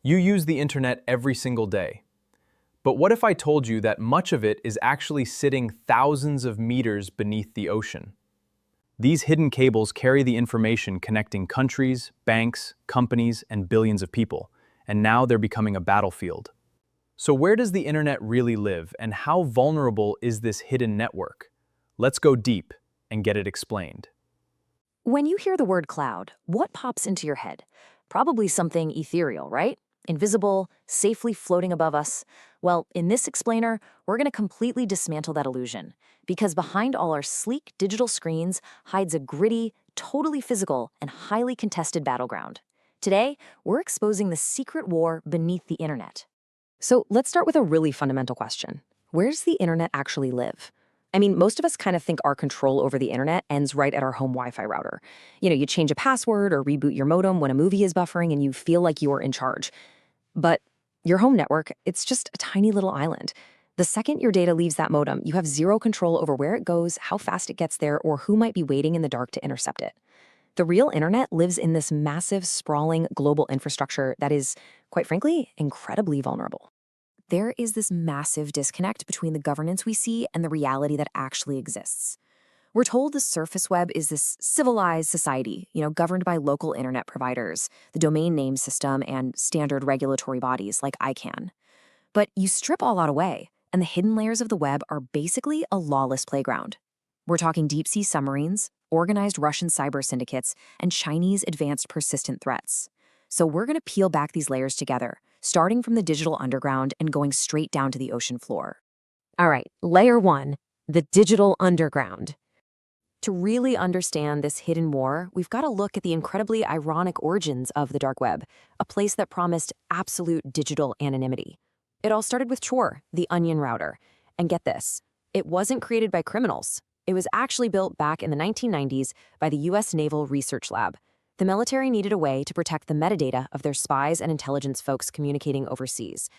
You use the internet every single day. But what if I told you that much of it is actually sitting thousands of meters beneath the ocean? These hidden cables carry the information connecting countries, banks, companies, and billions of people, and now they're becoming a battlefield. So where does the internet really live, and how vulnerable is this hidden network? Let's go deep and get it explained. When you hear the word cloud, what pops into your head? Probably something ethereal, right? Invisible, safely floating above us. Well, in this explainer, we're going to completely dismantle that illusion. Because behind all our sleek digital screens hides a gritty, totally physical, and highly contested battleground. Today, we're exposing the secret war beneath the internet. So let's start with a really fundamental question. Where does the internet actually live? I mean, most of us kind of think our control over the internet ends right at our home Wi-Fi router. You change a password or reboot your modem when a movie is buffering and you feel like you are in charge. But your home network, it's just a tiny little island. The second your data leaves that modem, you have zero control over where it goes, how fast it gets there, or who might be waiting in the dark to intercept it. The real internet lives in this massive, sprawling global infrastructure that is, quite frankly, incredibly vulnerable. There is this massive disconnect between the governance we see and the reality that actually exists. We're told the surface web is this civilized society, governed by local internet providers, the domain name system, and standard regulatory bodies like ICANN. But you strip all that away, and the hidden layers of the web are basically a lawless playground. We're talking deep-sea submarines, organized Russian cyber syndicates, and Chinese advanced persistent threats. So we're going to peel back these layers together, starting from the digital underground and going straight down to the ocean floor. All right, layer one, the digital underground. To really understand this hidden war, we've got to look at the incredibly ironic origins of the dark web, a place that promised absolute digital anonymity. It all started with Tor, the onion router. And get this, it wasn't created by criminals. It was actually built back in the 1990s by the US Naval Research Lab. The military needed a way to protect the metadata of their spies and intelligence folks communicating overseas.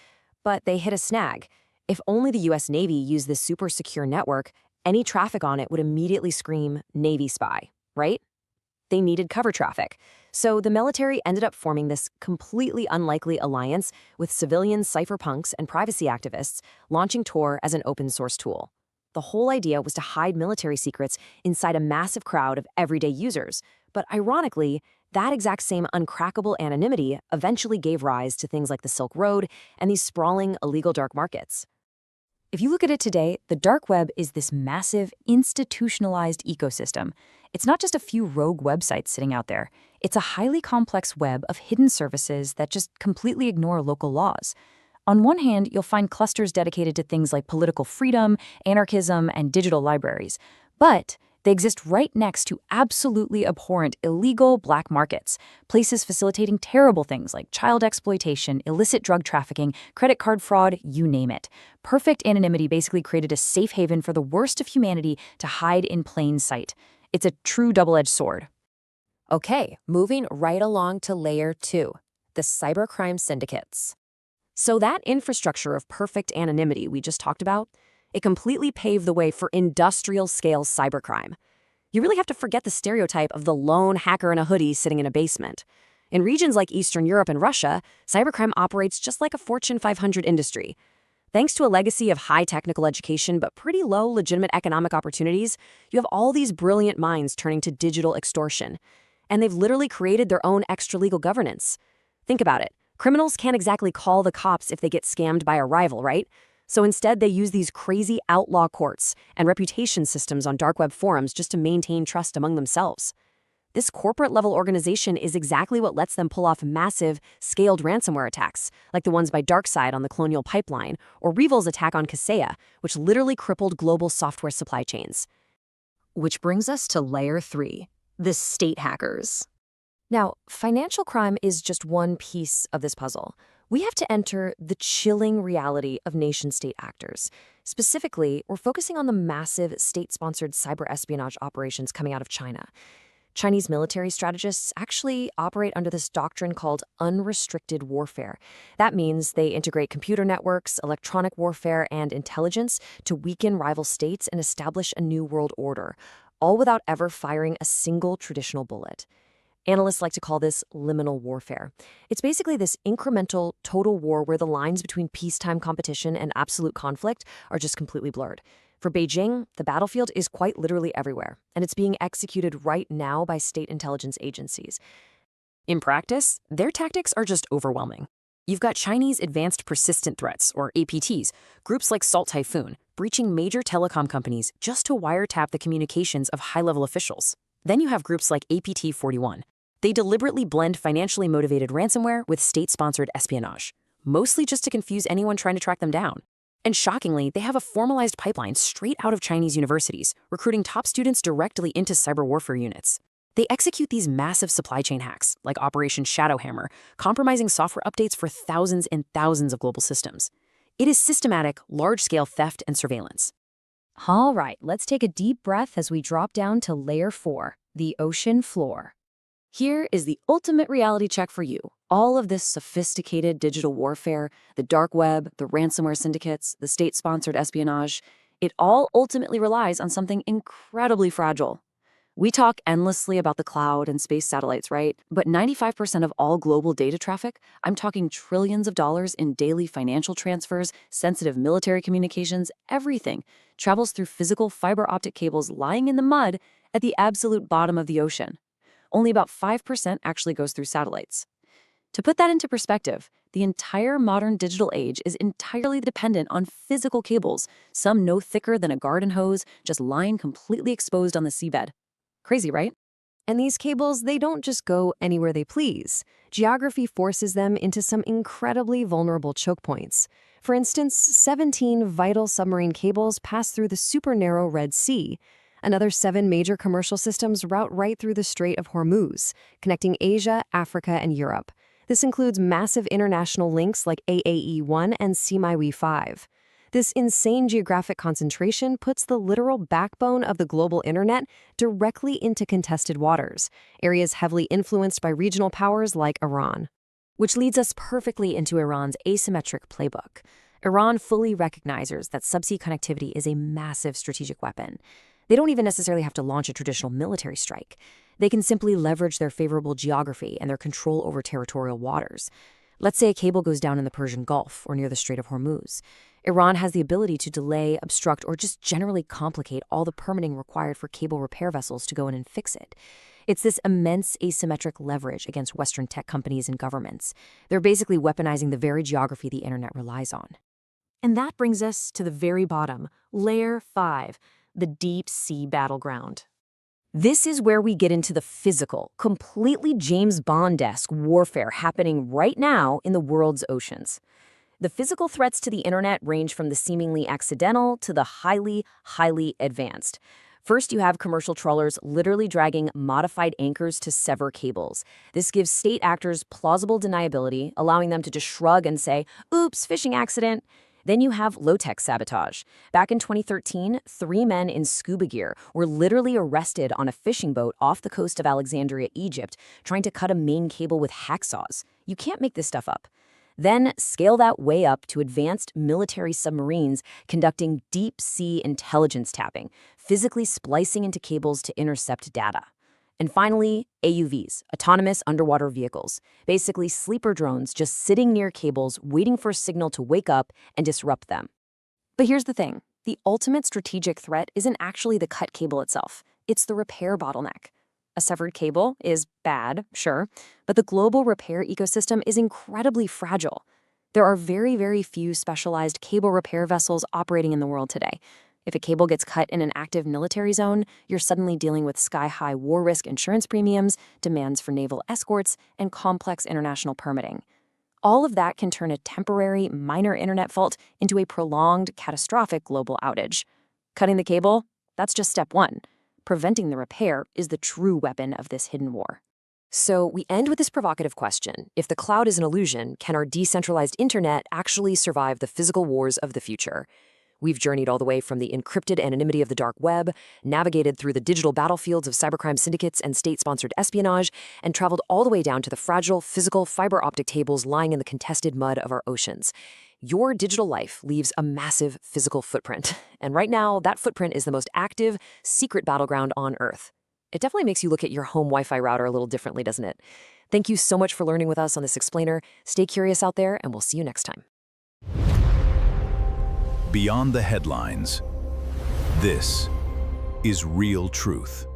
But they hit a snag. If only the US Navy used this super secure network, any traffic on it would immediately scream Navy spy, right? They needed cover traffic. So the military ended up forming this completely unlikely alliance with civilian cypherpunks and privacy activists, launching Tor as an open source tool. The whole idea was to hide military secrets inside a massive crowd of everyday users. But ironically, that exact same uncrackable anonymity eventually gave rise to things like the Silk Road and these sprawling illegal dark markets. If you look at it today, the dark web is this massive, institutionalized ecosystem. It's not just a few rogue websites sitting out there. It's a highly complex web of hidden services that just completely ignore local laws. On one hand, you'll find clusters dedicated to things like political freedom, anarchism, and digital libraries. But they exist right next to absolutely abhorrent illegal black markets, places facilitating terrible things like child exploitation, illicit drug trafficking, credit card fraud, you name it. Perfect anonymity basically created a safe haven for the worst of humanity to hide in plain sight. It's a true double-edged sword. Okay, moving right along to layer two, the cybercrime syndicates. So that infrastructure of perfect anonymity we just talked about, it completely paved the way for industrial-scale cybercrime. You really have to forget the stereotype of the lone hacker in a hoodie sitting in a basement. In regions like Eastern Europe and Russia, cybercrime operates just like a Fortune 500 industry. Thanks to a legacy of high technical education but pretty low legitimate economic opportunities, you have all these brilliant minds turning to digital extortion. And they've literally created their own extra-legal governance. Think about it. Criminals can't exactly call the cops if they get scammed by a rival, right? So instead, they use these crazy outlaw courts and reputation systems on dark web forums just to maintain trust among themselves. This corporate-level organization is exactly what lets them pull off massive, scaled ransomware attacks, like the ones by DarkSide on the Colonial Pipeline, or Revil's attack on Kaseya, which literally crippled global software supply chains. Which brings us to layer three, the state hackers. Now, financial crime is just one piece of this puzzle. We have to enter the chilling reality of nation-state actors. Specifically, we're focusing on the massive state-sponsored cyber espionage operations coming out of China. Chinese military strategists actually operate under this doctrine called unrestricted warfare. That means they integrate computer networks, electronic warfare, and intelligence to weaken rival states and establish a new world order, all without ever firing a single traditional bullet. Analysts like to call this liminal warfare. It's basically this incremental, total war where the lines between peacetime competition and absolute conflict are just completely blurred. For Beijing, the battlefield is quite literally everywhere, and it's being executed right now by state intelligence agencies. In practice, their tactics are just overwhelming. You've got Chinese Advanced Persistent Threats, or APTs, groups like Salt Typhoon, breaching major telecom companies just to wiretap the communications of high-level officials. Then you have groups like APT-41. They deliberately blend financially motivated ransomware with state-sponsored espionage, mostly just to confuse anyone trying to track them down. And shockingly, they have a formalized pipeline straight out of Chinese universities, recruiting top students directly into cyber warfare units. They execute these massive supply chain hacks, like Operation Shadowhammer, compromising software updates for thousands and thousands of global systems. It is systematic, large-scale theft and surveillance. All right, let's take a deep breath as we drop down to Layer 4, the ocean floor. Here is the ultimate reality check for you. All of this sophisticated digital warfare, the dark web, the ransomware syndicates, the state-sponsored espionage, it all ultimately relies on something incredibly fragile. We talk endlessly about the cloud and space satellites, right? But 95% of all global data traffic, I'm talking trillions of dollars in daily financial transfers, sensitive military communications, everything, travels through physical fiber-optic cables lying in the mud at the absolute bottom of the ocean. Only about 5% actually goes through satellites. To put that into perspective, the entire modern digital age is entirely dependent on physical cables, some no thicker than a garden hose, just lying completely exposed on the seabed. Crazy, right? And these cables, they don't just go anywhere they please. Geography forces them into some incredibly vulnerable choke points. For instance, 17 vital submarine cables pass through the super narrow Red Sea. Another 7 major commercial systems route right through the Strait of Hormuz, connecting Asia, Africa, and Europe. This includes massive international links like AAE-1 and CMIW-5. This insane geographic concentration puts the literal backbone of the global internet directly into contested waters, areas heavily influenced by regional powers like Iran. Which leads us perfectly into Iran's asymmetric playbook. Iran fully recognizes that subsea connectivity is a massive strategic weapon. They don't even necessarily have to launch a traditional military strike. They can simply leverage their favorable geography and their control over territorial waters. Let's say a cable goes down in the Persian Gulf or near the Strait of Hormuz. Iran has the ability to delay, obstruct, or just generally complicate all the permitting required for cable repair vessels to go in and fix it. It's this immense asymmetric leverage against Western tech companies and governments. They're basically weaponizing the very geography the internet relies on. And that brings us to the very bottom, Layer 5. The deep sea battleground. This is where we get into the physical, completely James Bond-esque warfare happening right now in the world's oceans. The physical threats to the internet range from the seemingly accidental to the highly, highly advanced. First, you have commercial trawlers literally dragging modified anchors to sever cables. This gives state actors plausible deniability, allowing them to just shrug and say, "Oops, fishing accident." Then you have low-tech sabotage. Back in 2013, 3 men in scuba gear were literally arrested on a fishing boat off the coast of Alexandria, Egypt, trying to cut a main cable with hacksaws. You can't make this stuff up. Then scale that way up to advanced military submarines conducting deep-sea intelligence tapping, physically splicing into cables to intercept data. And finally, AUVs, autonomous underwater vehicles, basically sleeper drones just sitting near cables waiting for a signal to wake up and disrupt them. But here's the thing, the ultimate strategic threat isn't actually the cut cable itself, it's the repair bottleneck. A severed cable is bad, sure, but the global repair ecosystem is incredibly fragile. There are very, very few specialized cable repair vessels operating in the world today. If a cable gets cut in an active military zone, you're suddenly dealing with sky-high war risk insurance premiums, demands for naval escorts, and complex international permitting. All of that can turn a temporary, minor internet fault into a prolonged, catastrophic global outage. Cutting the cable? That's just step one. Preventing the repair is the true weapon of this hidden war. So we end with this provocative question. If the cloud is an illusion, can our decentralized internet actually survive the physical wars of the future? We've journeyed all the way from the encrypted anonymity of the dark web, navigated through the digital battlefields of cybercrime syndicates and state-sponsored espionage, and traveled all the way down to the fragile, physical fiber-optic cables lying in the contested mud of our oceans. Your digital life leaves a massive physical footprint, and right now, that footprint is the most active, secret battleground on Earth. It definitely makes you look at your home Wi-Fi router a little differently, doesn't it? Thank you so much for learning with us on this explainer. Stay curious out there, and we'll see you next time. Beyond the headlines, this is real truth.